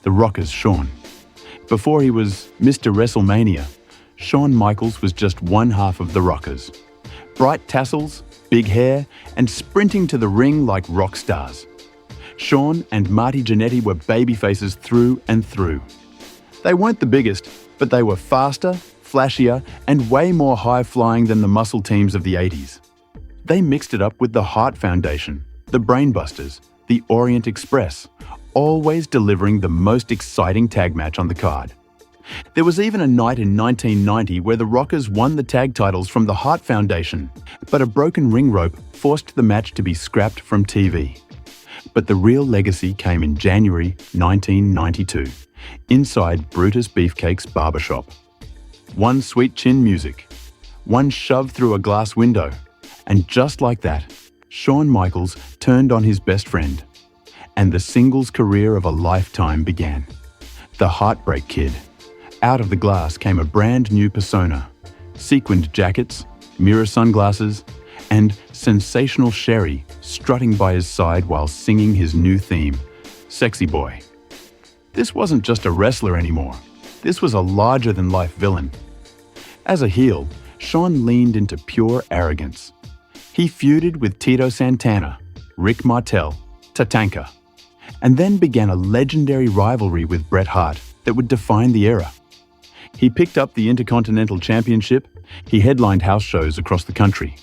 the Rockers Shawn. Before he was Mr. WrestleMania, Shawn Michaels was just one half of the Rockers. Bright tassels, big hair, and sprinting to the ring like rock stars. Shawn and Marty Jannetty were babyfaces through and through. They weren't the biggest, but they were faster, flashier, and way more high-flying than the muscle teams of the 80s. They mixed it up with the Heart Foundation, the Brainbusters, the Orient Express, always delivering the most exciting tag match on the card. There was even a night in 1990 where the Rockers won the tag titles from the Heart Foundation, but a broken ring rope forced the match to be scrapped from TV. But the real legacy came in January 1992, inside Brutus Beefcake's Barber Shop. One sweet chin music, one shove through a glass window, and just like that, Shawn Michaels turned on his best friend, and the singles career of a lifetime began. The Heartbreak Kid. Out of the glass came a brand new persona, sequined jackets, mirror sunglasses, and sensational Sherry strutting by his side while singing his new theme, Sexy Boy. This wasn't just a wrestler anymore. This was a larger-than-life villain. As a heel, Shawn leaned into pure arrogance. He feuded with Tito Santana, Rick Martel, Tatanka, and then began a legendary rivalry with Bret Hart that would define the era. He picked up the Intercontinental Championship, he headlined house shows across the country,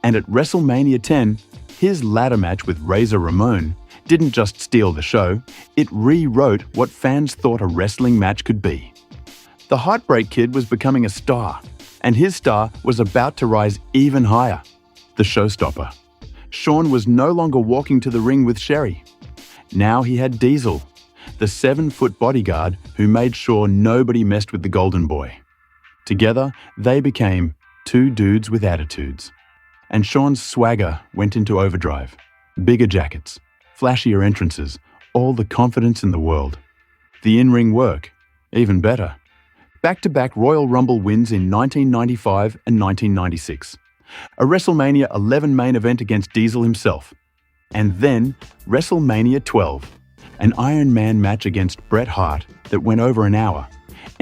and at WrestleMania 10, his ladder match with Razor Ramon didn't just steal the show, it rewrote what fans thought a wrestling match could be. The Heartbreak Kid was becoming a star, and his star was about to rise even higher. The Showstopper. Shawn was no longer walking to the ring with Sherry. Now he had Diesel, the 7-foot bodyguard who made sure nobody messed with the Golden Boy. Together, they became two dudes with attitudes. And Shawn's swagger went into overdrive. Bigger jackets, flashier entrances, all the confidence in the world. The in-ring work, even better. Back-to-back Royal Rumble wins in 1995 and 1996. A WrestleMania 11 main event against Diesel himself. And then WrestleMania 12, an Iron Man match against Bret Hart that went over an hour,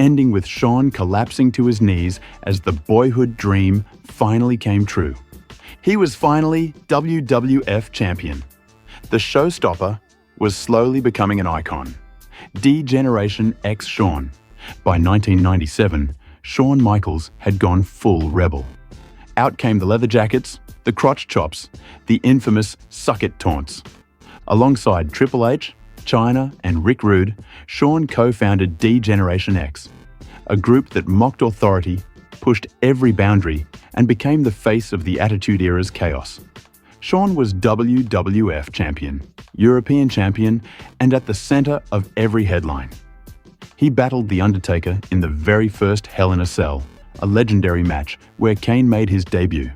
ending with Shawn collapsing to his knees as the boyhood dream finally came true. He was finally WWF champion. The Showstopper was slowly becoming an icon. D-Generation X Shawn. By 1997, Shawn Michaels had gone full rebel. Out came the leather jackets, the crotch chops, the infamous suck it taunts. Alongside Triple H, Chyna, and Rick Rude, Shawn co-founded D-Generation X, a group that mocked authority, pushed every boundary, and became the face of the Attitude Era's chaos. Shawn was WWF champion, European champion, and at the center of every headline. He battled The Undertaker in the very first Hell in a Cell, a legendary match where Kane made his debut.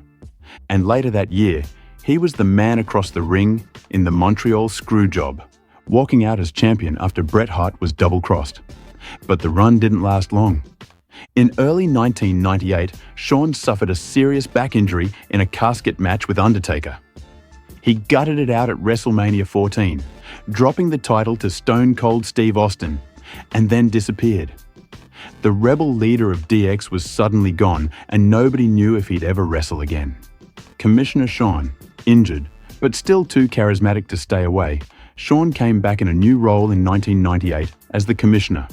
And later that year, he was the man across the ring in the Montreal Screwjob, walking out as champion after Bret Hart was double-crossed. But the run didn't last long. In early 1998, Shawn suffered a serious back injury in a casket match with Undertaker. He gutted it out at WrestleMania 14, dropping the title to Stone Cold Steve Austin, and then disappeared. The rebel leader of DX was suddenly gone, and nobody knew if he'd ever wrestle again. Commissioner Shawn, injured, but still too charismatic to stay away, Shawn came back in a new role in 1998 as the Commissioner.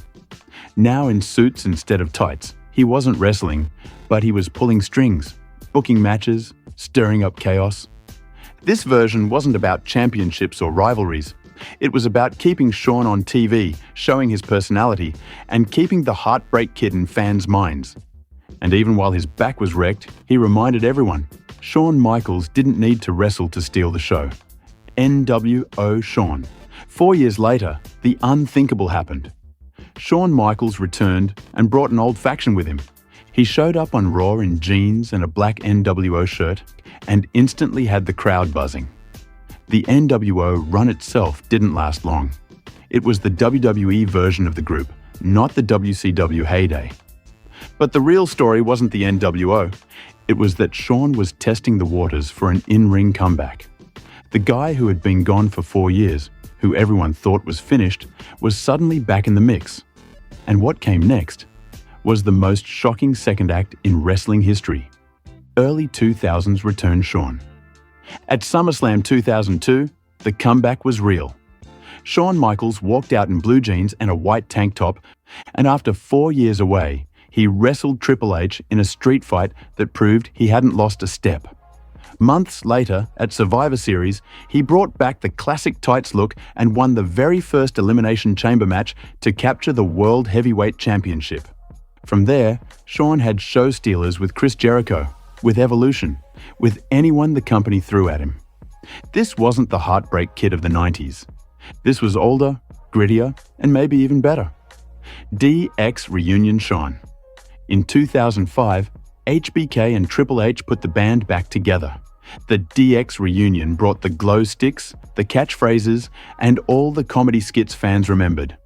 Now in suits instead of tights, he wasn't wrestling, but he was pulling strings, booking matches, stirring up chaos. This version wasn't about championships or rivalries. It was about keeping Shawn on TV, showing his personality, and keeping the Heartbreak Kid in fans' minds. And even while his back was wrecked, he reminded everyone, Shawn Michaels didn't need to wrestle to steal the show. NWO Shawn. 4 years later, the unthinkable happened. Shawn Michaels returned and brought an old faction with him. He showed up on Raw in jeans and a black NWO shirt and instantly had the crowd buzzing. The NWO run itself didn't last long. It was the WWE version of the group, not the WCW heyday. But the real story wasn't the NWO. It was that Shawn was testing the waters for an in-ring comeback. The guy who had been gone for 4 years who everyone thought was finished, was suddenly back in the mix. And what came next was the most shocking second act in wrestling history. Early 2000s Return Shawn. At SummerSlam 2002, the comeback was real. Shawn Michaels walked out in blue jeans and a white tank top, and after 4 years away, he wrestled Triple H in a street fight that proved he hadn't lost a step. Months later, at Survivor Series, he brought back the classic tights look and won the very first Elimination Chamber match to capture the World Heavyweight Championship. From there, Shawn had show stealers with Chris Jericho, with Evolution, with anyone the company threw at him. This wasn't the Heartbreak Kid of the 90s. This was older, grittier, and maybe even better. DX Reunion Shawn. In 2005, HBK and Triple H put the band back together. The DX reunion brought the glow sticks, the catchphrases, and all the comedy skits fans remembered.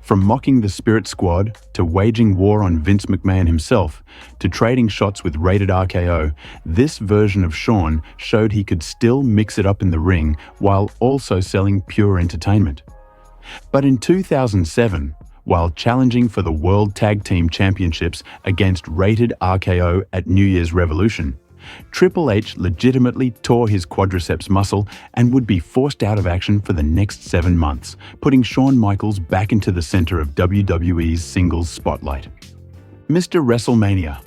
From mocking the Spirit Squad, to waging war on Vince McMahon himself, to trading shots with Rated RKO, this version of Shawn showed he could still mix it up in the ring while also selling pure entertainment. But in 2007, while challenging for the World Tag Team Championships against Rated RKO at New Year's Revolution, Triple H legitimately tore his quadriceps muscle and would be forced out of action for the next 7 months, putting Shawn Michaels back into the center of WWE's singles spotlight. Mr. WrestleMania.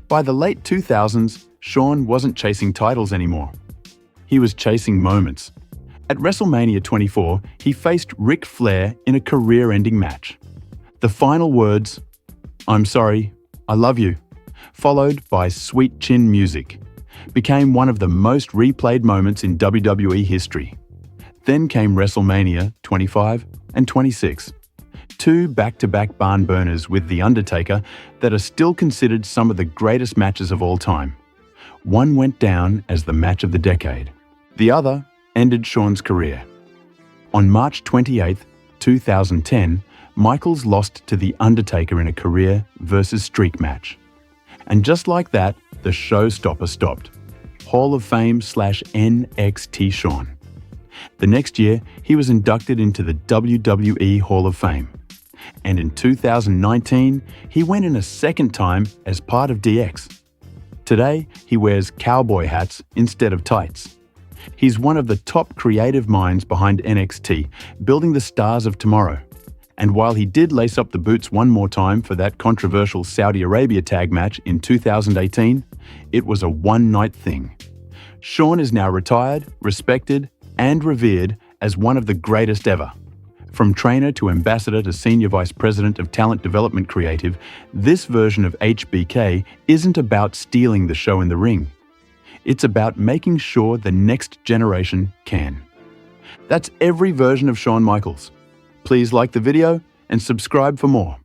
By the late 2000s, Shawn wasn't chasing titles anymore. He was chasing moments. At WrestleMania 24, he faced Ric Flair in a career-ending match. The final words, "I'm sorry, I love you," followed by sweet chin music, became one of the most replayed moments in WWE history. Then came WrestleMania 25 and 26, 2 back-to-back barn burners with The Undertaker that are still considered some of the greatest matches of all time. One went down as the match of the decade. The other ended Shawn's career. On March 28, 2010, Michaels lost to The Undertaker in a career versus streak match. And just like that, the Showstopper stopped. Hall of Fame / NXT Shawn. The next year, he was inducted into the WWE Hall of Fame. And in 2019, he went in a second time as part of DX. Today, he wears cowboy hats instead of tights. He's one of the top creative minds behind NXT, building the stars of tomorrow. And while he did lace up the boots one more time for that controversial Saudi Arabia tag match in 2018, it was a one-night thing. Shawn is now retired, respected, and revered as one of the greatest ever. From trainer to ambassador to senior vice president of talent development creative, this version of HBK isn't about stealing the show in the ring. It's about making sure the next generation can. That's every version of Shawn Michaels. Please like the video and subscribe for more.